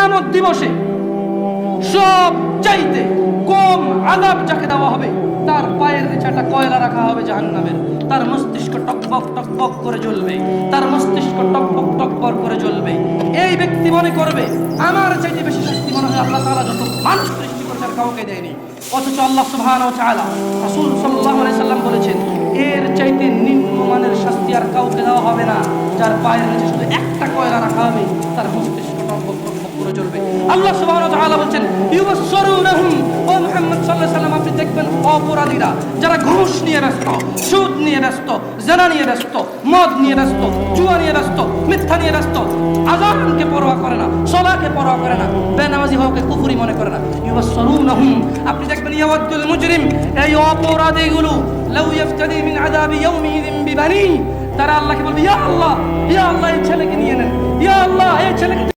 কিয়ামত দিবসে সব চাইতে কম আযাব যাকে দেওয়া হবে, তার পায়ের নিচে একটা কয়লা রাখা হবে জাহান্নামের, তার মস্তিষ্ক টকবক টকবক করে জ্বলবে, তার মস্তিষ্ক টকবক টকবক করে জ্বলবে। এই ব্যক্তি মনে করবে আমার চাইতে বেশি শাস্তি মনে হয় আল্লাহ তাআলা যত মানুষ সৃষ্টি করেছেন কাউকে দেয়নি, অথচ আল্লাহ সুবহানাহু ওয়া তাআলা রাসূল সাল্লাল্লাহু আলাইহি সাল্লাম বলেছেন এর চাইতে নিম্নমানের শাস্তি আর কাউকে দেওয়া হবে না, যার পায়ের নিচে শুধু একটা কয়লা রাখা হবে, তার মস্তিষ্ক টকবক টকবক করে জ্বলবে। আল্লাহ সুবহানাহু ওয়া তাআলা বলেন ইউবাসসিরুনহুম, ও মুহাম্মদ সাল্লাল্লাহু আলাইহি সাল্লাম আপনি দেখবেন অপরাধীরা যারা ঘুষ নিয়ে ব্যস্ত, সুদ নিয়ে ব্যস্ত, জিনা নিয়ে ব্যস্ত, মদ নিয়ে ব্যস্ত, জুয়া নিয়ে ব্যস্ত, মিথ্যা নিয়ে ব্যস্ত, আযানকে পরোয়া করে না, সালাতকে পরোয়া করে না, বেনামাজি হওয়াকে কুফরি মনে করে না, ইউবাসসিরুনহুম আপনি দেখবেন ইয়াওয়াদুল মুজরিম, এই অপরাধীগুলো লাউ ইফতাদি মিন আযাবি ইয়াউমিযিন বিবানি, তারা আল্লাহকে বলবে ইয়া আল্লাহ এই ছেলেকে নিয়ে নেন, ইয়া আল্লাহ এই ছেলেকে